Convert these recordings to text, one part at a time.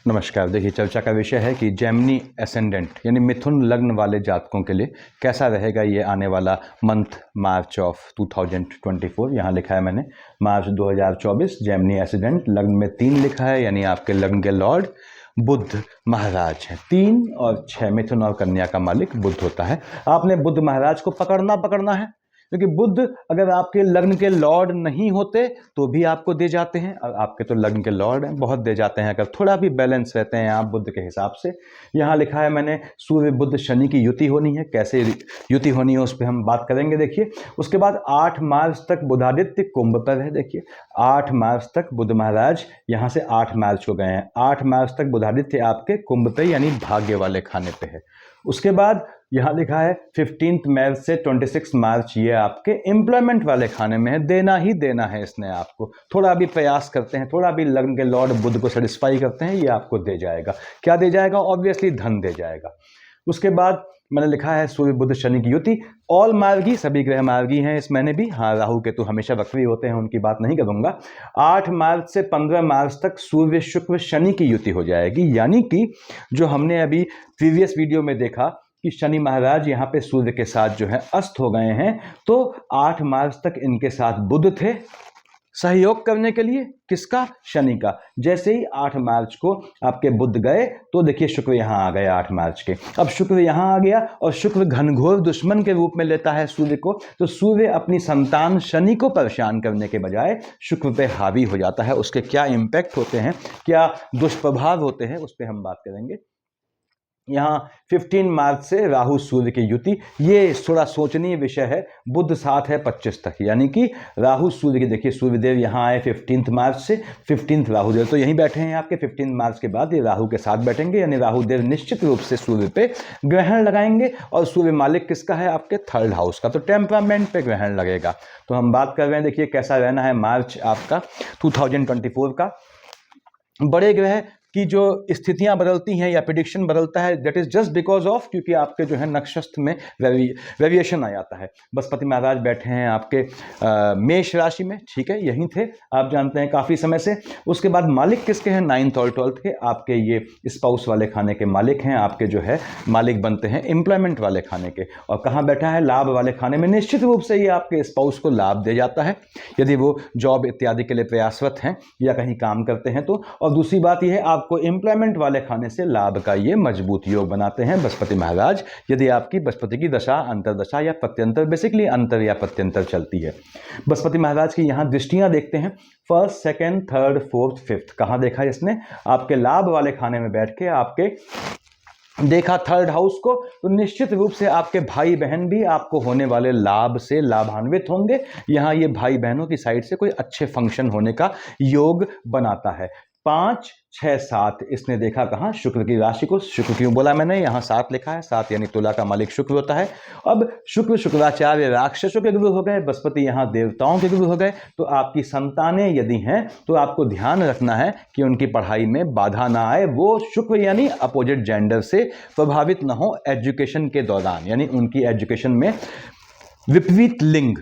नमस्कार। देखिए, चर्चा का विषय है कि जेमिनी एसेंडेंट यानी मिथुन लग्न वाले जातकों के लिए कैसा रहेगा ये आने वाला मंथ मार्च ऑफ 2024। यहाँ लिखा है मैंने मार्च 2024 जेमिनी एसेंडेंट लग्न में 3 लिखा है, यानी आपके लग्न के लॉर्ड बुध महाराज हैं। 3 और 6 मिथुन और कन्या का मालिक बुध होता है। आपने बुध महाराज को पकड़ना है, क्योंकि बुध अगर आपके लग्न के लॉर्ड नहीं होते तो भी आपको दे जाते हैं, और आपके तो लग्न के लॉर्ड हैं, बहुत दे जाते हैं अगर थोड़ा भी बैलेंस रहते हैं आप बुध के हिसाब से। यहाँ लिखा है मैंने सूर्य बुध शनि की युति होनी है। कैसे युति होनी है उस पर हम बात करेंगे। देखिए, उसके बाद 8 मार्च तक बुधादित्य कुंभ पर है। देखिए, 8 मार्च तक बुध महाराज यहाँ से 8 मार्च को गए हैं। 8 मार्च तक बुधादित्य आपके कुंभ पे यानी भाग्य वाले खाने पे है। उसके बाद यहाँ लिखा है 15 मार्च से 26 मार्च ये आपके एम्प्लॉयमेंट वाले खाने में है। देना ही देना है इसने आपको। थोड़ा भी प्रयास करते हैं, थोड़ा भी लग्न के लॉर्ड बुध को सेटिस्फाई करते हैं, ये आपको दे जाएगा। क्या दे जाएगा? ऑब्वियसली धन दे जाएगा। उसके बाद मैंने लिखा है सूर्य बुध शनि की युति। ऑल मार्गी, सभी ग्रह मार्गी हैं इस महीने भी। हाँ, राहु केतु हमेशा वक्री होते हैं, उनकी बात नहीं करूंगा। 8 मार्च से 15 मार्च तक सूर्य शुक्र शनि की युति हो जाएगी, यानी कि जो हमने अभी प्रीवियस वीडियो में देखा कि शनि महाराज यहाँ पे सूर्य के साथ जो है अस्त हो गए हैं, तो 8 मार्च तक इनके साथ बुध थे सहयोग करने के लिए। किसका? शनि का। जैसे ही 8 मार्च को आपके बुध गए तो देखिए शुक्र यहाँ आ गए 8 मार्च के। अब शुक्र यहाँ आ गया और शुक्र घनघोर दुश्मन के रूप में लेता है सूर्य को, तो सूर्य अपनी संतान शनि को परेशान करने के बजाय शुक्र पे हावी हो जाता है। उसके क्या इम्पैक्ट होते हैं, क्या दुष्प्रभाव होते हैं, उस पर हम बात करेंगे। यहाँ 15 मार्च से राहु सूर्य की युति, ये थोड़ा सोचनीय विषय है। बुध साथ है 25 तक, यानी कि राहु सूर्य की। देखिए, सूर्यदेव यहाँ आए 15 मार्च से, 15 राहुदेव तो यहीं बैठे हैं आपके। 15 मार्च के बाद ये राहु के साथ बैठेंगे, यानी राहुदेव निश्चित रूप से सूर्य पे ग्रहण लगाएंगे। और सूर्य मालिक किसका है? आपके 3rd हाउस का, तो टेम्परामेंट पे ग्रहण लगेगा। तो हम बात कर रहे हैं, देखिए कैसा रहना है मार्च आपका 2024 का। बड़े ग्रह की जो स्थितियां बदलती हैं या प्रिडिक्शन बदलता है, that is just because of, क्योंकि आपके जो है नक्षत्र में वेरिएशन आ जाता है। बृहस्पति महाराज बैठे हैं आपके मेष राशि में, ठीक है, यहीं थे आप जानते हैं काफ़ी समय से। उसके बाद मालिक किसके हैं? 9th और 12th के आपके ये स्पाउस वाले खाने के मालिक हैं। आपके जो है मालिक बनते हैं एम्प्लॉयमेंट वाले खाने के। और कहाँ बैठा है? लाभ वाले खाने में। निश्चित रूप से ये आपके स्पाउस को लाभ दे जाता है यदि वो जॉब इत्यादि के लिए प्रयासरत हैं या कहीं काम करते हैं तो। और दूसरी बात यह है, आपको एम्प्लॉयमेंट वाले खाने से लाभ का ये मजबूत योग बनाते हैं बृहस्पति महाराज, यदि आपकी बृहस्पति की दशा, अंतरदशा या प्रत्यंतर, बेसिकली अंतर या प्रत्यंतर चलती है। बृहस्पति महाराज की यहाँ दृष्टियां देखते हैं, 1st, 2nd, 3rd, 4th, 5th। कहाँ देखा है इसने? आपके लाभ वाले खाने में बैठ के आपके देखा 3rd हाउस को। तो निश्चित रूप से आपके भाई बहन भी आपको होने वाले लाभ से लाभान्वित होंगे। यहाँ ये भाई बहनों की साइड से कोई अच्छे फंक्शन होने का योग बनाता है। 5, 6, 7 इसने देखा कहाँ? शुक्र की राशि को। शुक्र क्यों बोला मैंने? यहाँ 7 लिखा है, 7 यानी तुला का मालिक शुक्र होता है। अब शुक्र शुक्राचार्य राक्षसों के गुरु हो गए, बृहस्पति यहाँ देवताओं के गुरु हो गए। तो आपकी संतानें यदि हैं तो आपको ध्यान रखना है कि उनकी पढ़ाई में बाधा ना आए। वो शुक्र यानी अपोजिट जेंडर से प्रभावित ना हो एजुकेशन के दौरान, यानी उनकी एजुकेशन में विपरीत लिंग,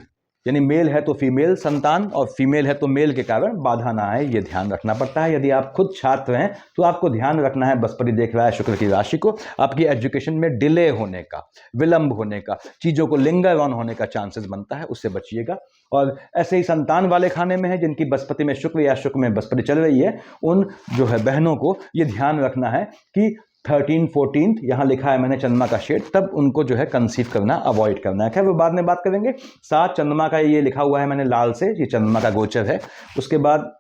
यानी मेल है तो फीमेल संतान और फीमेल है तो मेल के कारण बाधा ना आए, ये ध्यान रखना पड़ता है। यदि आप खुद छात्र हैं तो आपको ध्यान रखना है, बृहस्पति देख रहा है शुक्र की राशि को, आपकी एजुकेशन में डिले होने का, विलंब होने का, चीज़ों को लिंगर ऑन होने का चांसेस बनता है, उससे बचिएगा। और ऐसे ही संतान वाले खाने में है जिनकी बृहस्पति में शुक्र या शुक्र में बृहस्पति चल रही है, उन जो है बहनों को ये ध्यान रखना है कि 13, 14 यहाँ लिखा है मैंने चंद्रमा का शेड, तब उनको जो है कंसीव करना अवॉइड करना है। खैर वो बाद में बात करेंगे। 7 चंद्रमा का ये लिखा हुआ है मैंने लाल से, ये चंद्रमा का गोचर है। उसके बाद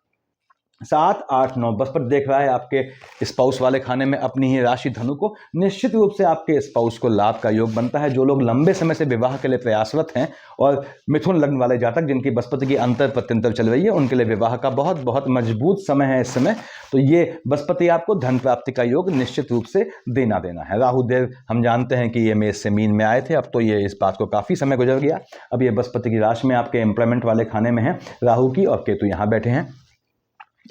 7, 8, 9 बृहस्पति देख रहा है आपके स्पाउस वाले खाने में अपनी ही राशि धनु को। निश्चित रूप से आपके स्पाउस को लाभ का योग बनता है। जो लोग लंबे समय से विवाह के लिए प्रयासरत हैं और मिथुन लग्न वाले जातक जिनकी बृहस्पति की अंतर प्रत्यंतर चल रही है, उनके लिए विवाह का बहुत बहुत मजबूत समय है इस समय। तो ये बृहस्पति आपको धन प्राप्ति का योग निश्चित रूप से देना है। राहुदेव हम जानते हैं कि ये मेष से मीन में आए थे, अब तो ये इस बात को काफ़ी समय गुजर गया। अब ये बृहस्पति की राशि में आपके एम्प्लॉयमेंट वाले खाने में है राहु की, और केतु यहाँ बैठे हैं।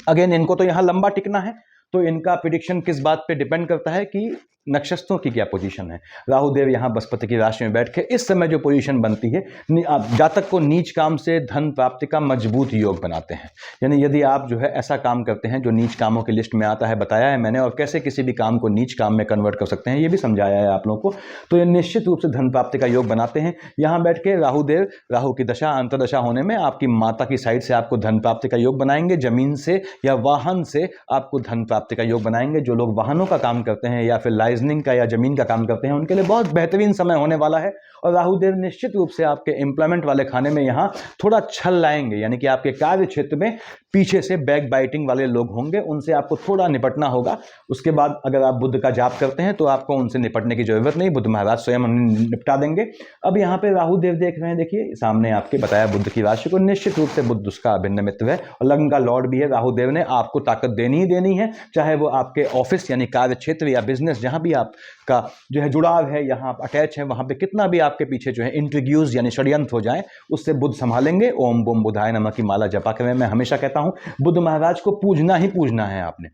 अगेन इनको तो यहाँ लंबा टिकना है, तो इनका प्रिडिक्शन किस बात पे डिपेंड करता है कि नक्षत्रों की क्या पोजीशन है। राहु देव यहाँ बृहस्पति की राशि में बैठ के इस समय जो पोजीशन बनती है, जातक को नीच काम से धन प्राप्ति का मजबूत योग बनाते हैं। यानी यदि आप जो है ऐसा काम करते हैं जो नीच कामों की लिस्ट में आता है, बताया है मैंने, और कैसे किसी भी काम को नीच काम में कन्वर्ट कर सकते हैं ये भी समझाया है आप लोगों को, तो ये निश्चित रूप से धन प्राप्ति का योग बनाते हैं। यहाँ बैठ के राहु देव, राहु की दशा अंतर्दशा होने में आपकी माता की साइड से आपको धन प्राप्ति का योग बनाएंगे, जमीन से या वाहन से आपको धन प्राप्ति का योग बनाएंगे। जो लोग वाहनों का काम करते हैं या फिर लाइजनिंग का या जमीन का काम करते हैं उनके लिए बहुत बेहतरीन समय होने वाला है। और राहु देव निश्चित रूप से आपके एम्प्लॉयमेंट वाले खाने में यहाँ थोड़ा छल लाएंगे, यानी कि आपके कार्य क्षेत्र में पीछे से बैक बाइटिंग वाले लोग होंगे, उनसे आपको थोड़ा निपटना होगा। उसके बाद अगर आप बुध का जाप करते हैं तो आपको उनसे निपटने की जरूरत नहीं, बुध महाराज स्वयं उन्हें निपटा देंगे। अब यहाँ पे राहु देव देख रहे हैं, देखिए सामने आपके बताया बुध की राशि को, निश्चित रूप से बुध उसका अभिन्न मित्र है और लग्न का लॉर्ड भी है। राहु देव ने आपको ताकत देनी ही देनी है, चाहे वो आपके ऑफिस यानी कार्य क्षेत्र या बिजनेस जहाँ भी आपका जो है जुड़ाव है, यहाँ आप अटैच है, वहाँ पे कितना भी आपके पीछे जो है इंट्रीग्यूज यानी षड्यंत्र हो जाए, उससे बुध संभालेंगे। ओम बम बुधाय नमः की माला जपा करें। मैं हमेशा कहता हूँ बुध महाराज को पूजना ही पूजना है आपने।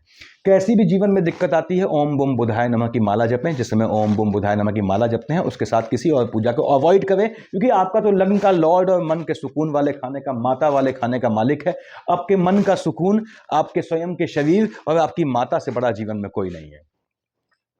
कैसी भी जीवन में दिक्कत आती है, ओम बम बुधाय नमः की माला जपें। जिस समय ओम बम बुधाय नमः की माला जपते हैं उसके साथ किसी और पूजा को अवॉइड करें, क्योंकि आपका तो लग्न का लॉर्ड और मन के सुकून वाले खाने का, माता वाले खाने का मालिक है। आपके मन का सुकून, आपके स्वयं के शरीर और आपकी माता से बड़ा जीवन में कोई नहीं है।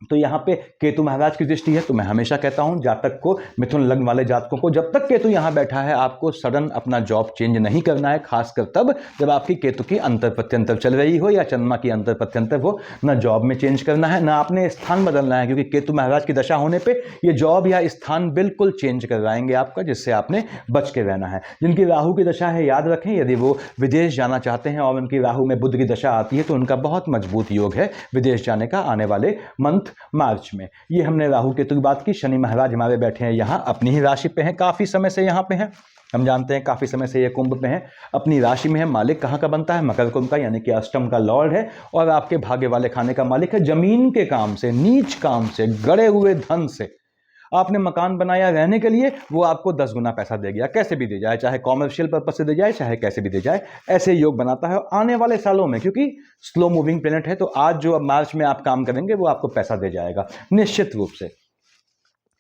तो यहाँ पे केतु महाराज की दृष्टि है, तो मैं हमेशा कहता हूँ जातक को, मिथुन लग्न वाले जातकों को, जब तक केतु यहाँ बैठा है आपको सडन अपना जॉब चेंज नहीं करना है, खासकर तब जब आपकी केतु की अंतर प्रत्यंतर चल रही हो या चंद्रमा की अंतर प्रत्यंतर हो। ना जॉब में चेंज करना है, ना आपने स्थान बदलना है, क्योंकि केतु महाराज की दशा होने पर ये जॉब या स्थान बिल्कुल चेंज करवाएंगे आपका, जिससे आपने बच के रहना है। जिनकी राहु की दशा है, याद रखें, यदि वो विदेश जाना चाहते हैं और उनकी राहु में बुध की दशा आती है तो उनका बहुत मजबूत योग है विदेश जाने का आने वाले मंथ मार्च में। ये हमने राहु केतु की बात की। शनि महाराज हमारे बैठे हैं यहाँ अपनी ही राशि पे हैं, काफी समय से यहाँ पे हैं, हम जानते हैं काफी समय से ये कुंभ पे हैं, अपनी राशि में है। मालिक कहाँ का बनता है? मकर कुंभ का, यानी कि अष्टम का लॉर्ड है और आपके भाग्य वाले खाने का मालिक है। जमीन के काम से, नीच काम से, गड़े हुए धन से आपने मकान बनाया रहने के लिए, वो आपको 10 गुना पैसा दे गया, कैसे भी दे जाए, चाहे कॉमर्शियल पर्पज से दे जाए, चाहे कैसे भी दे जाए, ऐसे योग बनाता है। आने वाले सालों में, क्योंकि स्लो मूविंग प्लेनेट है, तो आज जो अब मार्च में आप काम करेंगे वो आपको पैसा दे जाएगा निश्चित रूप से।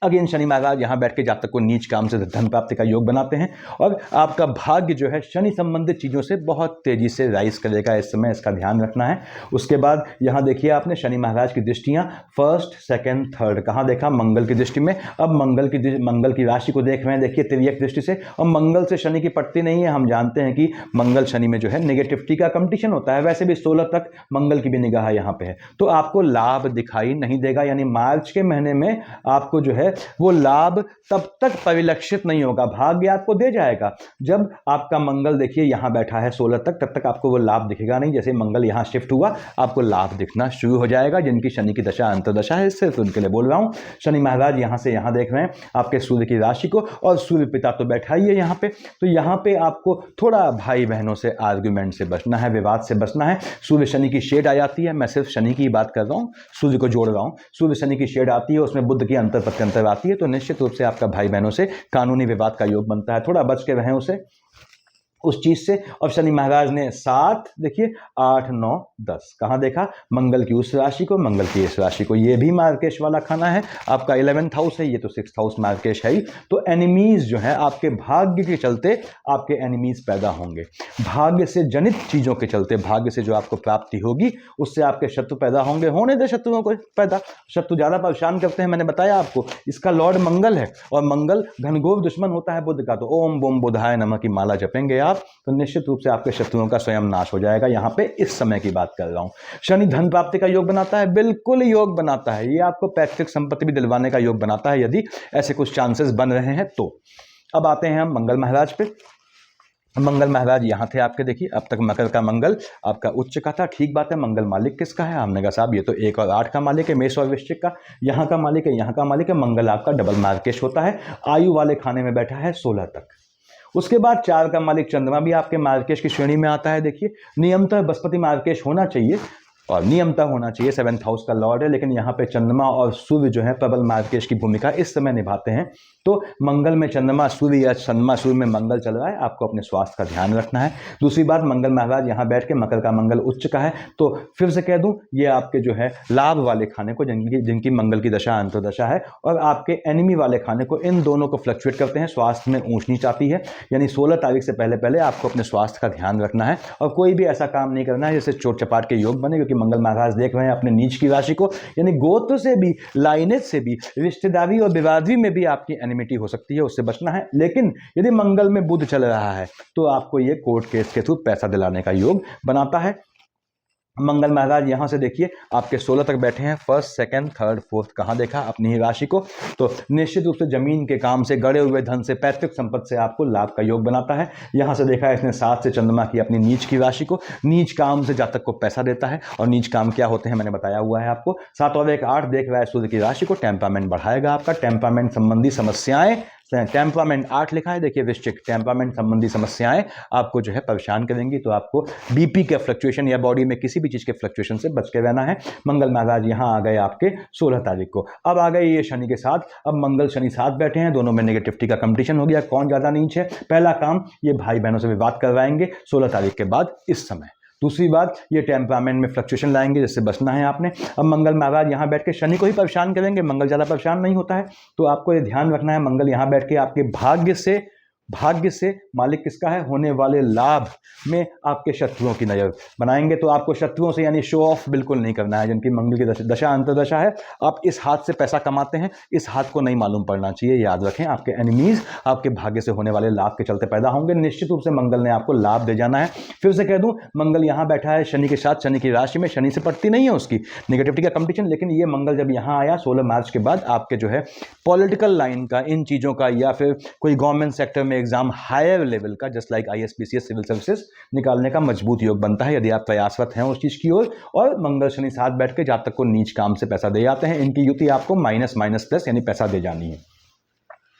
अगेन शनि महाराज यहाँ बैठ के जातक को नीच काम से धन प्राप्ति का योग बनाते हैं और आपका भाग्य जो है शनि संबंधित चीज़ों से बहुत तेजी से राइज करेगा इस समय, इसका ध्यान रखना है। उसके बाद यहाँ देखिए आपने शनि महाराज की दृष्टियाँ फर्स्ट, सेकंड, थर्ड कहाँ देखा? मंगल की दृष्टि में। अब मंगल की राशि को देख रहे हैं, देखिए तिर्यक दृष्टि से, और मंगल से शनि की पटती नहीं है। हम जानते हैं कि मंगल शनि में जो है नेगेटिविटी का कंपटीशन होता है, वैसे भी 16 तक मंगल की भी निगाह यहाँ पे है, तो आपको लाभ दिखाई नहीं देगा। यानी मार्च के महीने में आपको जो है वो लाभ तब तक परिलक्षित नहीं होगा। भाग्य आपको दे जाएगा, जब आपका मंगल देखिए यहां बैठा है 16 तक, तब तक आपको वो लाभ दिखेगा नहीं। जैसे मंगल यहां शिफ्ट हुआ आपको लाभ दिखना शुरू हो जाएगा। जिनकी शनि की दशा अंतर्दशा है, सिर्फ उनके लिए बोल रहा हूं। शनि महाराज यहां से यहां देख रहे हैं आपके सूर्य की राशि को, और सूर्य पिता तो बैठा ही है यहां पे, तो यहां पे आपको थोड़ा भाई बहनों से आर्ग्यूमेंट से बचना है, विवाद से बचना है। सूर्य शनि की शेड आ जाती है, मैं सिर्फ शनि की बात कर रहा हूं, सूर्य को जोड़ रहा हूं। सूर्य शनि की शेड आती है, उसमें बुध की अंतर प्रत्यंतर आती है, तो निश्चित रूप से आपका भाई बहनों से कानूनी विवाद का योग बनता है। थोड़ा बच के रहें उस चीज से। और शनि महाराज ने 7 देखिए 8 9 10 कहाँ देखा? मंगल की उस राशि को, मंगल की इस राशि को। ये भी मार्केश वाला खाना है, आपका 11th हाउस है, ये तो 6th हाउस मार्केश है ही। तो एनिमीज जो है आपके भाग्य के चलते आपके एनिमीज पैदा होंगे। भाग्य से जनित चीजों के चलते, भाग्य से जो आपको प्राप्ति होगी उससे आपके शत्रु पैदा होंगे। होने दे शत्रुओं को पैदा, शत्रु ज्यादा परेशान करते हैं, मैंने बताया आपको। इसका लॉर्ड मंगल है और मंगल घनघोर दुश्मन होता है बुध का। तो ओम बम बुधाय नमः की माला जपेंगे आप, तो निश्चित रूप से आपके शत्रुओं का स्वयं नाश हो जाएगा। यहां पे इस समय की बात कर रहा हूं। शनि धन प्राप्ति का योग बनाता है, बिल्कुल योग बनाता है। ये आपको पैतृक संपत्ति भी दिलवाने का योग बनाता है, यदि ऐसे कुछ चांसेस बन रहे हैं तो। अब आते हैं हम मंगल महाराज पे। मंगल महाराज यहाँ थे आपके, देखिए अब तक मकर का मंगल आपका उच्च का था, ठीक बात है। मंगल मालिक किसका है? हमने कहा साहब ये तो 1 और 8 का मालिक है, मेष और वृश्चिक का। यहाँ का मालिक है, यहाँ का मालिक है। मंगल आपका डबल मार्केश होता है, आयु वाले खाने में बैठा है 16 तक। उसके बाद 4 का मालिक चंद्रमा भी आपके मार्केश की श्रेणी में आता है। देखिए नियमतः बृहस्पति मार्केश होना चाहिए, और नियमतः होना चाहिए, 7th हाउस का लॉर्ड है, लेकिन यहाँ पे चंद्रमा और सूर्य जो है प्रबल मार्गेश की भूमिका इस समय निभाते हैं। तो मंगल में चंद्रमा सूर्य या चंद्रमा सूर्य में मंगल चल रहा है, आपको अपने स्वास्थ्य का ध्यान रखना है। दूसरी बात, मंगल महाराज यहाँ बैठ के, मकर का मंगल उच्च का है, तो फिर से कह दूं, ये आपके जो है लाभ वाले खाने को, जिनकी मंगल की दशा अंतर्दशा है, और आपके एनिमी वाले खाने को, इन दोनों को फ्लक्चुएट करते हैं। स्वास्थ्य में ऊंच नीच आती है, यानी 16 तारीख से पहले पहले आपको अपने स्वास्थ्य का ध्यान रखना है और कोई भी ऐसा काम नहीं करना है जैसे चोट चपाट के योग बने, क्योंकि मंगल महाराज देख रहे हैं अपने नीच की राशि को, यानी गोत्र से भी, लाइनेज से भी, रिश्तेदारी और बिरादरी में भी आपकी एनिमिटी हो सकती है, उससे बचना है। लेकिन यदि मंगल में बुध चल रहा है तो आपको ये कोर्ट केस के थ्रू पैसा दिलाने का योग बनाता है। मंगल महाराज यहाँ से देखिए आपके 16 तक बैठे हैं, 1st, 2nd, 3rd, 4th कहाँ देखा अपनी ही राशि को, तो निश्चित रूप से जमीन के काम से, गड़े हुए धन से, पैतृक संपत्ति से आपको लाभ का योग बनाता है। यहाँ से देखा है इसने 7 से चंद्रमा की अपनी नीच की राशि को, नीच काम से जातक को पैसा देता है, और नीच काम क्या होते हैं मैंने बताया हुआ है आपको। 7 और 1 8 देख रहा है सूर्य की राशि को, टेम्परामेंट बढ़ाएगा आपका, टेम्परामेंट संबंधी समस्याएं, टेम्परामेंट 8 लिखा है देखिए, वृश्चिक, टेम्परामेंट संबंधी समस्याएं आपको जो है परेशान करेंगी, तो आपको बीपी के फ्लक्चुएशन या बॉडी में किसी भी चीज़ के फ्लक्चुएशन से बच के रहना है। मंगल महाराज यहाँ आ गए आपके 16 तारीख को। अब आ गए ये शनि के साथ, अब मंगल शनि साथ बैठे हैं, दोनों में नेगेटिविटी का कंपटीशन हो गया, कौन ज़्यादा नीच है। पहला काम, ये भाई बहनों से विवाद करवाएंगे 16 तारीख के बाद इस समय। दूसरी बात, ये टेम्परामेंट में फ्लक्चुएशन लाएंगे, जिससे बचना है आपने। अब मंगल महाराज यहाँ बैठ के शनि को ही परेशान करेंगे, मंगल ज़्यादा परेशान नहीं होता है, तो आपको ये ध्यान रखना है, मंगल यहाँ बैठ के आपके भाग्य से मालिक किसका है, होने वाले लाभ में आपके शत्रुओं की नज़र बनाएंगे। तो आपको शत्रुओं से यानी शो ऑफ बिल्कुल नहीं करना है, जिनकी मंगल की दशा अंतर्दशा है, आप इस हाथ से पैसा कमाते हैं, इस हाथ को नहीं मालूम पड़ना चाहिए, याद रखें। आपके एनिमीज आपके भाग्य से होने वाले लाभ के चलते पैदा होंगे, निश्चित रूप से मंगल ने आपको लाभ दे जाना है। फिर से कह दूं, मंगल यहाँ बैठा है शनि के साथ, शनि की राशि में, शनि से पड़ती नहीं है उसकी नेगेटिविटी का कंपटीशन, लेकिन ये मंगल जब यहाँ आया 16 मार्च के बाद, आपके जो है पॉलिटिकल लाइन का, इन चीज़ों का, या फिर कोई गवर्नमेंट सेक्टर में एग्जाम हायर लेवल का, just like ISPCS civil services निकालने का मजबूत योग बनता है, यदि आप प्रयासरत हैं उस चीज़ की ओर। और मंगल शनि साथ बैठ के जातक को नीच काम से पैसा दे जाते हैं, इनकी युति आपको माइनस माइनस प्लस यानी पैसा दे जानी है।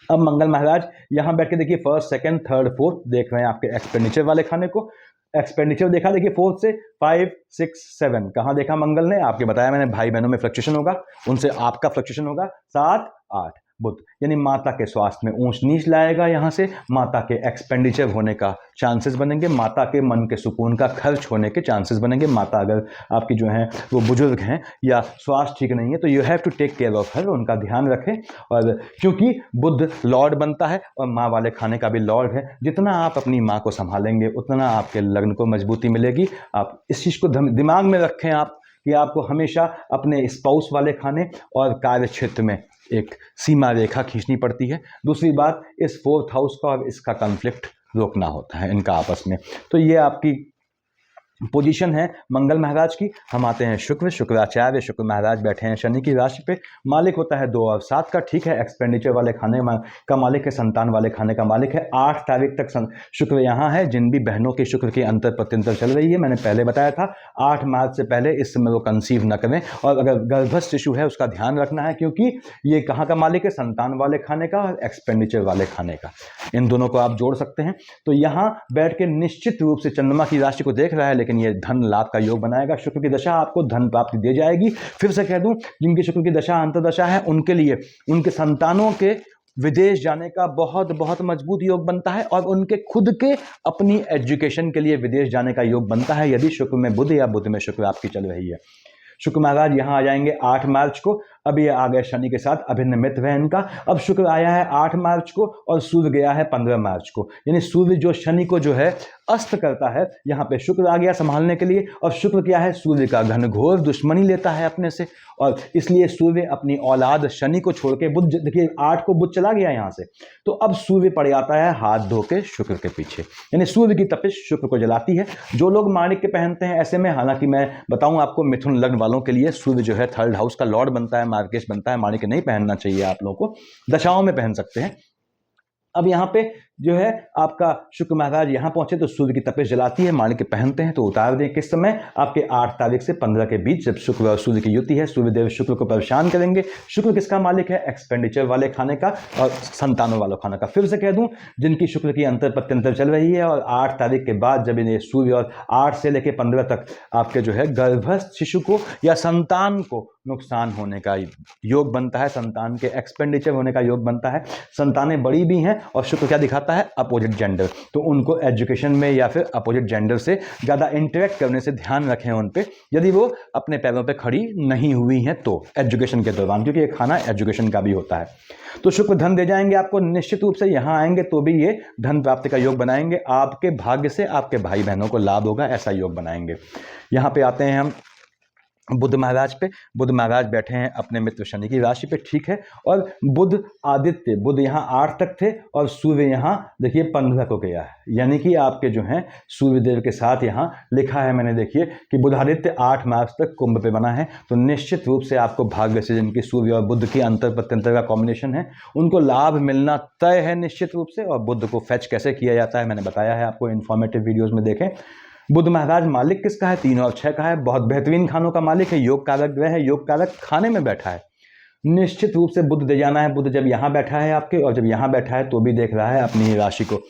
अब मंगल महाराज यहाँ बैठ के देखिए 1st, 2nd, 3rd, 4th देख रहे हैं आपके एक्सपेंडिचर वाले खाने को, एक्सपेंडिचर देखा देखिए 4th से 5, 6, 7 कहाँ देखा मंगल ने, आपके बताया मैंने, भाई बहनों में फ्लक्चुएशन होगा, उनसे आपका फ्लक्चुएशन होगा। 7, 8 बुध, यानी माता के स्वास्थ्य में ऊंच नीच लाएगा, यहाँ से माता के एक्सपेंडिचर होने का चांसेस बनेंगे, माता के मन के सुकून का खर्च होने के चांसेस बनेंगे। माता अगर आपकी जो है वो बुजुर्ग हैं या स्वास्थ्य ठीक नहीं है, तो you have to take care of her, उनका ध्यान रखें। और क्योंकि बुध लॉर्ड बनता है और माँ वाले खाने का भी लॉर्ड है, जितना आप अपनी माँ को संभालेंगे उतना आपके लग्न को मजबूती मिलेगी। आप इस चीज़ को दिमाग में रखें आप, कि आपको हमेशा अपने स्पाउस वाले खाने और कार्य क्षेत्र में एक सीमा रेखा खींचनी पड़ती है। दूसरी बात, इस 4th हाउस का और इसका कॉन्फ्लिक्ट रोकना होता है इनका आपस में। तो ये आपकी पोजीशन है मंगल महाराज की। हम आते हैं शुक्राचार्य, शुक्र महाराज बैठे हैं शनि की राशि पे, मालिक होता है 2 और 7 का, ठीक है, एक्सपेंडिचर वाले खाने का मालिक है, संतान वाले खाने का मालिक है। 8 तारीख तक शुक्र यहाँ है, जिन भी बहनों की शुक्र की अंतर प्रत्यंतर चल रही है, मैंने पहले बताया था 8 मार्च से पहले इस समय वो कंसीव न करें, और अगर गर्भस्थ शिशु है उसका ध्यान रखना है, क्योंकि ये कहाँ का मालिक है, संतान वाले खाने का और एक्सपेंडिचर वाले खाने का, इन दोनों को आप जोड़ सकते हैं। तो यहाँ बैठ के निश्चित रूप से चंद्रमा की राशि को देख रहा है, लेकिन ये धन लाभ का योग बनाएगा। शुक्र की दशा आपको धन प्राप्ति दे जाएगी। फिर से कह दूं, जिनकी शुक्र की दशा अंतर्दशा है, उनके लिए उनके संतानों के विदेश जाने का बहुत बहुत मजबूत योग बनता है, और उनके खुद के अपनी एजुकेशन के लिए विदेश जाने का योग बनता है, यदि शुक्र में बुध या बुध में शुक्र आपकी चल रही है। शुक्र महाराज यहाँ आ जाएंगे 8 मार्च को, अभी आ गए शनि के साथ, अभिन्न मित्र है इनका। अब शुक्र आया है 8 मार्च को और सूर्य गया है 15 मार्च को, यानी सूर्य जो शनि को जो है अस्त करता है, यहाँ पे शुक्र आ गया संभालने के लिए। और शुक्र क्या है, सूर्य का घनघोर दुश्मनी लेता है अपने से, और इसलिए सूर्य अपनी औलाद शनि को छोड़ के, बुध देखिए 8 को बुध चला गया यहाँ से, तो अब सूर्य पड़ जाता है हाथ धो के शुक्र के पीछे, यानी सूर्य की तपिश शुक्र को जलाती है। जो लोग माणिक्य पहनते हैं ऐसे में, हालांकि मैं बताऊं आपको मिथुन लग्न वालों के लिए सूर्य जो है 3rd हाउस का लॉर्ड बनता है, मार्गेश बनता है, माणिक्य नहीं पहनना चाहिए आप लोगों को, दशाओं में पहन सकते हैं। अब यहाँ पे जो है आपका शुक्र महाराज यहाँ पहुंचे तो सूर्य की तपिश जलाती है, मालिक पहनते हैं तो उतार दें। किस समय? आपके 8 तारीख से 15 के बीच, जब शुक्र और सूर्य की युति है। सूर्यदेव शुक्र को परेशान करेंगे। शुक्र किसका मालिक है? एक्सपेंडिचर वाले खाने का और संतानों वाले खाने का। फिर से कह दूं, जिनकी शुक्र की अंतर प्रत्यंतर चल रही है और 8 तारीख के बाद जब इन्हें सूर्य और 8 से लेकर 15 तक आपके जो है गर्भस्थ शिशु को या संतान को नुकसान होने का योग बनता है, संतान के एक्सपेंडिचर होने का योग बनता है। संतानें बड़ी भी हैं और शुक्र क्या दिखाता है? Opposite gender. तो उनको एजुकेशन में या फिर अपोजिट जेंडर से ज़्यादा इंटरेक्ट करने से ध्यान रखें उन पे, यदि वो अपने पैरों पे खड़ी नहीं हुई हैं तो एजुकेशन के दौरान, क्योंकि ये खाना एजुकेशन का भी होता है। तो शुक्र धन दे जाएंगे आपको निश्चित रूप से। यहाँ आएंगे तो भी ये धन प्राप्ति का योग बनाएंगे। आपके भाग्य से आपके भाई बहनों को लाभ होगा, ऐसा योग बनाएंगे। यहाँ पे आते हैं हम बुध महाराज पे। बुध महाराज बैठे हैं अपने मित्र शनि की राशि पे, ठीक है। और बुध आदित्य, बुध यहाँ 8 तक थे और सूर्य यहाँ देखिए 15 को गया है, यानी कि आपके जो हैं सूर्यदेव के साथ यहाँ लिखा है मैंने, देखिए कि बुधादित्य 8 मार्च तक कुंभ पे बना है। तो निश्चित रूप से आपको भाग्य से, जिनकी सूर्य और बुध की अंतर प्रत्यंतर का कॉम्बिनेशन है, उनको लाभ मिलना तय है निश्चित रूप से। और बुध को फेच कैसे किया जाता है मैंने बताया है आपको, इन्फॉर्मेटिव वीडियोज़ में देखें। बुध महाराज मालिक किसका है? 3 और 6 का है। बहुत बेहतरीन खानों का मालिक है, योग कारक ग्रह है, योग कारक खाने में बैठा है। निश्चित रूप से बुध दे जाना है। बुध जब यहाँ बैठा है आपके, और जब यहाँ बैठा है तो भी देख रहा है अपनी राशि को।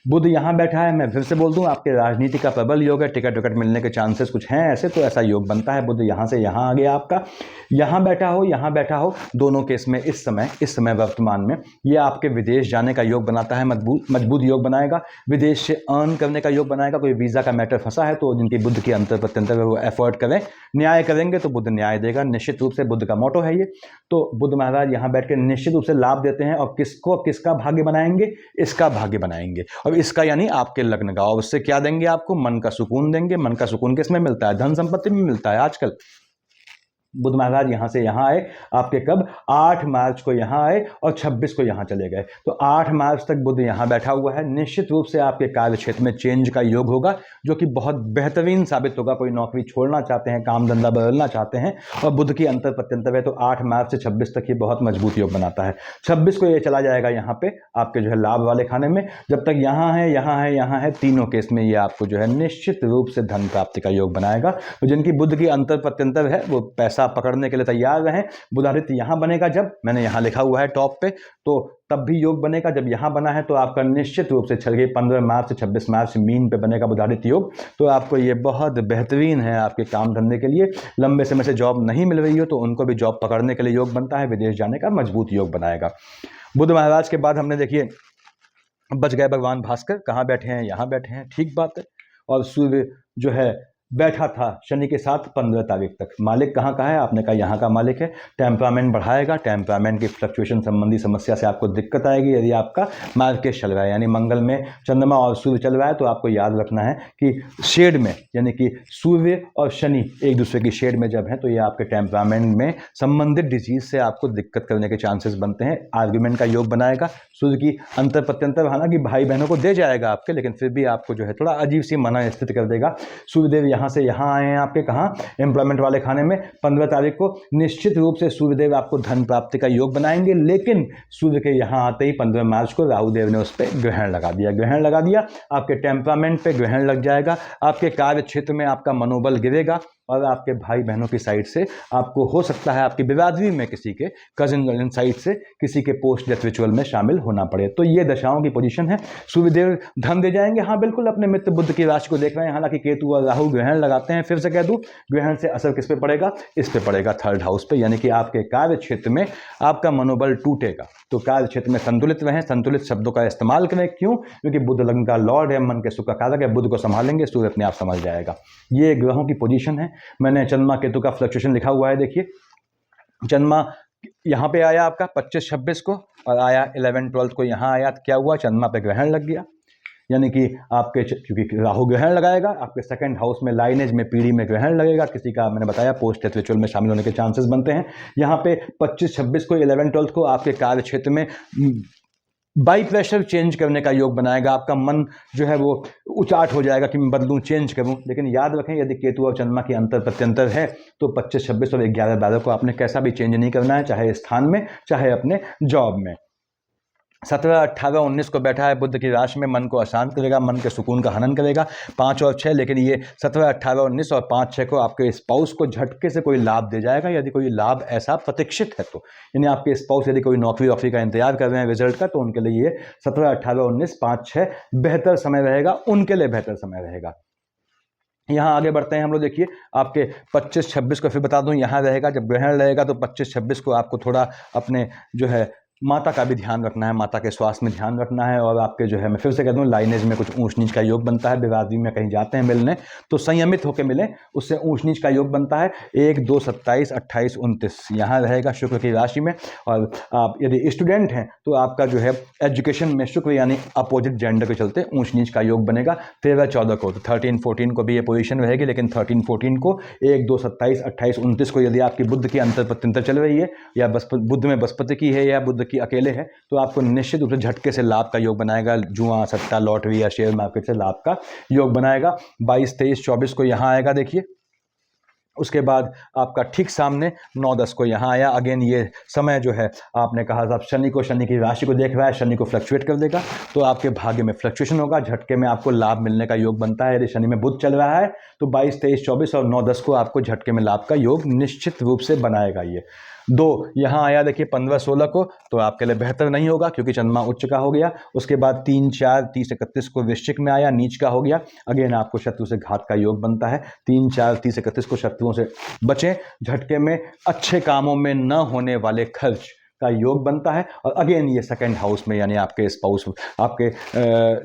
बुध यहाँ बैठा है, मैं फिर से बोल दूं, आपके राजनीति का प्रबल योग है, टिकट विकट मिलने के चांसेस कुछ हैं ऐसे, तो ऐसा योग बनता है। बुध यहाँ से यहाँ आ गया आपका, यहाँ बैठा हो, दोनों केस में इस समय वर्तमान में ये आपके विदेश जाने का योग बनाता है, मजबूत योग बनाएगा। विदेश से अर्न करने का योग बनाएगा। कोई वीज़ा का मैटर फंसा है तो जिनकी बुध की अंतर प्रत्यंतर वो एफर्ट करें, न्याय करेंगे तो बुध न्याय देगा। निश्चित रूप से बुध का मोटो है ये। तो बुध महाराज यहाँ बैठ के निश्चित रूप से लाभ देते हैं। और किसका भाग्य बनाएंगे? इसका भाग्य बनाएंगे। और इसका यानी आपके लग्न का। और उससे क्या देंगे? आपको मन का सुकून देंगे। मन का सुकून किस में मिलता है? धन संपत्ति में मिलता है आजकल। बुध महाराज यहाँ से यहाँ आए आपके, कब? 8 मार्च को यहाँ आए और 26 को यहाँ चले गए। तो 8 मार्च तक बुध यहाँ बैठा हुआ है। निश्चित रूप से आपके कार्य क्षेत्र में चेंज का योग होगा, जो कि बहुत बेहतरीन साबित होगा। कोई नौकरी छोड़ना चाहते हैं, काम धंधा बदलना चाहते हैं, और बुध की अंतर प्रत्यंतर है, तो 8 मार्च से 26 तक ये बहुत मजबूत योग बनाता है। 26 को ये चला जाएगा यहाँ पे आपके जो है लाभ वाले खाने में। जब तक यहाँ है, तीनों केस में ये आपको जो है निश्चित रूप से धन प्राप्ति का योग बनाएगा। तो जिनकी बुध की अंतर प्रत्यंतर है वो पैसा पकड़ने के लिए तैयार रहें। बुधादित्य यहाँ बनेगा, जब मैंने यहाँ लिखा हुआ है टॉप पे, तो तब भी योग बनेगा। जब यहाँ बना है तो आपका निश्चित रूप से चल गई 15 मार्च से 26 मार्च मीन पे बनेगा बुधादित्य योग। तो आपको ये बहुत बेहतरीन है आपके काम धंधे के लिए। लंबे समय से जॉब नहीं मिल रही हो तो उनको भी जॉब पकड़ने के लिए योग बनता है। विदेश जाने का मजबूत योग बनाएगा। बुध महाराज के बाद हमने देखिए बच गए भगवान भास्कर। कहाँ बैठे हैं? यहाँ बैठे हैं, ठीक बात है। और सूर्य जो है बैठा था शनि के साथ 15 तारीख तक। मालिक कहाँ का है? आपने कहा यहाँ का मालिक है। टेम्परामेंट बढ़ाएगा। टेम्परामेंट की फ्लक्चुएशन संबंधी समस्या से आपको दिक्कत आएगी यदि आपका मार्केट चल रहा है, यानी मंगल में चंद्रमा और सूर्य चल रहा है। तो आपको याद रखना है कि शेड में, यानी कि सूर्य और शनि एक दूसरे की शेड में जब है तो ये आपके टेम्परामेंट में संबंधित डिजीज से आपको दिक्कत करने के चांसेस बनते हैं। आर्ग्यूमेंट का योग बनाएगा। सूर्य की अंतर प्रत्यंतर, हालांकि भाई बहनों को दे जाएगा आपके, लेकिन फिर भी आपको जो है थोड़ा अजीब सी मना स्थिति कर देगा। सूर्यदेव यहाँ से यहाँ आए हैं आपके, कहाँ? एम्प्लॉयमेंट वाले खाने में। 15 तारीख को निश्चित रूप से सूर्यदेव आपको धन प्राप्ति का योग बनाएंगे। लेकिन सूर्य के यहाँ आते ही 15 मार्च को राहुदेव ने उस पर ग्रहण लगा दिया। आपके टेम्परामेंट पे ग्रहण लग जाएगा। आपके कार्य क्षेत्र में आपका मनोबल गिरेगा और आपके भाई बहनों की साइड से आपको हो सकता है आपकी बिरादरी में किसी के कजिन साइड से किसी के पोस्ट डेथ रिचुअल में शामिल होना पड़े। तो ये दशाओं की पोजीशन है। सूर्यदेव धन दे जाएंगे, हाँ बिल्कुल। अपने मित्र बुध की राशि को देख रहे हैं, हालांकि केतु और राहु ग्रहण लगाते हैं। फिर से कह दूं, ग्रहण से असर किस पे पड़ेगा? इस पे पड़ेगा, 3rd हाउस पे, यानी कि आपके कार्य क्षेत्र में आपका मनोबल टूटेगा। तो कार्य क्षेत्र में संतुलित रहें। संतुलित शब्दों का इस्तेमाल करें। क्यों? क्योंकि बुध लग्न का लॉर्ड है, मन के सुख का कारक है। बुध को संभालेंगे, सूर्य अपने आप संभल जाएगा। ये ग्रहों की पोजीशन है। मैंने चंद्रमा केतु का फ्लक्चुएशन लिखा हुआ है, देखिए। चंद्रमा यहाँ पे आया आपका 25-26 को और आया 11-12 को यहाँ आया। क्या हुआ? चंद्रमा पे ग्रहण लग गया, यानी कि आपके, क्योंकि राहु ग्रहण लगाएगा आपके 2nd हाउस में, लाइनेज में, पीढ़ी में ग्रहण लगेगा। किसी का मैंने बताया पोस्ट डेथ रिचुअल में शामिल होने के चांसेस बनते हैं। यहाँ पे 25-26 को, 11-12 को आपके कार्य क्षेत्र में बाई प्रेशर चेंज करने का योग बनाएगा। आपका मन जो है वो उचाट हो जाएगा कि मैं बदलूं, चेंज करूं। लेकिन याद रखें, यदि केतु और चंद्रमा की अंतर प्रत्यंतर है तो 25-26 और 11-12 को आपने कैसा भी चेंज नहीं करना है, चाहे स्थान में चाहे अपने जॉब में। 17, 18, 19 को बैठा है बुध की राशि में, मन को अशांत करेगा, मन के सुकून का हनन करेगा। 5 और 6, लेकिन ये 17, 18, 19 और 5, 6 को आपके स्पाउस को झटके से कोई लाभ दे जाएगा, यदि कोई लाभ ऐसा प्रतीक्षित है तो। यानी आपके स्पाउस यदि कोई नौकरी वोकरी का इंतजार कर रहे हैं रिजल्ट का, तो उनके लिए ये 17, 18, 19, 5, 6 बेहतर समय रहेगा, उनके लिए बेहतर समय रहेगा। यहाँ आगे बढ़ते हैं हम लोग। देखिए आपके 25, 26 को फिर बता दूं, यहाँ रहेगा जब ग्रहण रहेगा तो 25, 26 को आपको थोड़ा अपने जो है माता का भी ध्यान रखना है, माता के स्वास्थ्य में ध्यान रखना है। और आपके जो है मैं फिर से कह दूं, लाइनेज में कुछ ऊंच नीच का योग बनता है, बिरादरी में कहीं जाते हैं मिलने तो संयमित होकर मिलें, उससे ऊंच नीच का योग बनता है। 1, 2, 27, 28, 29 यहाँ रहेगा शुक्र की राशि में। और आप यदि स्टूडेंट हैं तो आपका जो है एजुकेशन में शुक्र यानी अपोजिट जेंडर के चलते ऊंच नीच का योग बनेगा। 13, 14 को तो 13, 14 को भी ये पोजीशन रहेगी, लेकिन 13, 14 को 1, 2, 27, 28, 29 को यदि आपकी बुध की अंतर प्रत्यंतर चल रही है या बुध में बृहस्पति की है या बुध की अकेले है, तो आपको निश्चित रूप से झटके से लाभ का योग बनाएगा। जुआ, सट्टा, लॉटरी या शेयर मार्केट से लाभ का योग बनाएगा। 22, 23, 24 को यहाँ आएगा। देखिए उसके बाद आपका ठीक सामने 9, 10 को यहाँ आया। अगेन ये समय जो है आपने कहा था शनि को, शनि की राशि को देख रहा है, शनि को फ्लक्चुएट कर देगा, तो आपके भाग्य में फ्लक्चुएशन होगा, झटके में आपको लाभ मिलने का योग बनता है। यदि शनि में बुध चल रहा है तो 22, 23, 24 और 9, 10 को आपको झटके में लाभ का योग निश्चित रूप से बनाएगा। ये 2 यहाँ आया देखिए 15, 16 को, तो आपके लिए बेहतर नहीं होगा क्योंकि चंद्रमा उच्च का हो गया। उसके बाद 3, 4, 30, 31 को वृश्चिक में आया, नीच का हो गया। अगेन आपको शत्रु से घात का योग बनता है। 3, 4, 30, 31 को शत्रुओं से बचें, झटके में अच्छे कामों में न होने वाले खर्च का योग बनता है। और अगेन ये सेकंड हाउस में यानी आपके स्पाउस, आपके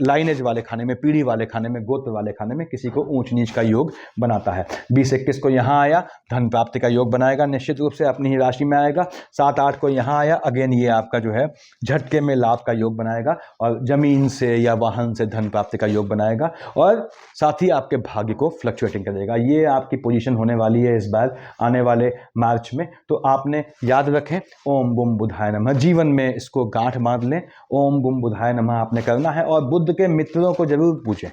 लाइनेज वाले खाने में, पीढ़ी वाले खाने में, गोत्र वाले खाने में किसी को ऊंच नीच का योग बनाता है। 20, 21 को यहाँ आया, धन प्राप्ति का योग बनाएगा, निश्चित रूप से अपनी ही राशि में आएगा। 7, 8 को यहाँ आया, अगेन ये आपका जो है झटके में लाभ का योग बनाएगा और जमीन से या वाहन से धन प्राप्ति का योग बनाएगा और साथ ही आपके भाग्य को फ्लक्चुएटिंग करेगा। ये आपकी पोजीशन होने वाली है इस बार आने वाले मार्च में। तो आपने याद रखें ओम बुम बुधाय नमः, जीवन में इसको गांठ बांध लें। ओम बुम बुधाय नमः आपने करना है और बुध के मित्रों को जरूर पूछें।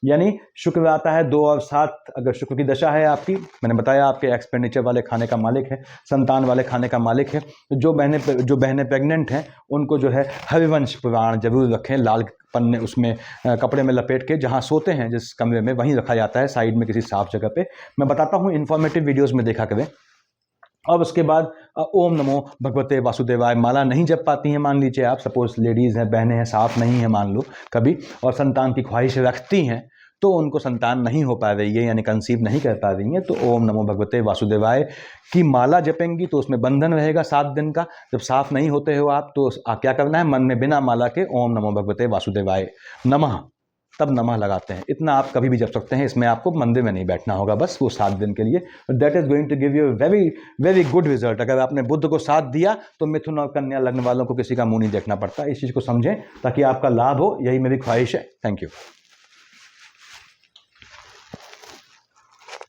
यानी शुक्र आता है 2 और 7, अगर शुक्र की दशा है आपकी, मैंने बताया आपके एक्सपेंडिचर वाले खाने का मालिक है, संतान वाले खाने का मालिक है। जो बहनें प्रेग्नेंट हैं उनको जो है हरिवंश पुराण जरूर रखें, लाल पन्ने उसमें कपड़े में लपेट के, जहाँ सोते हैं जिस कमरे में वहीं रखा जाता है, साइड में किसी साफ जगह पे। मैं बताता हूँ, इन्फॉर्मेटिव वीडियोज़ में देखा करें। और उसके बाद ओम नमो भगवते वासुदेवाय माला नहीं जप पाती हैं, मान लीजिए आप सपोज लेडीज़ हैं, बहनें हैं, साफ नहीं है मान लो कभी, और संतान की ख्वाहिश रखती हैं तो उनको संतान नहीं हो पा रही है यानी कंसीव नहीं कर पा रही हैं, तो ओम नमो भगवते वासुदेवाय की माला जपेंगी तो उसमें बंधन रहेगा 7 दिन का। जब साफ नहीं होते हो आप तो क्या करना है, मन में बिना माला के ओम नमो भगवते वासुदेवाय नमः, तब नमः लगाते हैं। इतना आप कभी भी जप सकते हैं, इसमें आपको मंदिर में नहीं बैठना होगा, बस वो 7 दिन के लिए। That is going to give you very very good result. अगर आपने बुध को साथ दिया तो मिथुन और कन्या लग्न वालों को किसी का मुंह नहीं देखना पड़ता। इस चीज़ को समझें ताकि आपका लाभ हो, यही मेरी ख्वाहिश है। Thank you.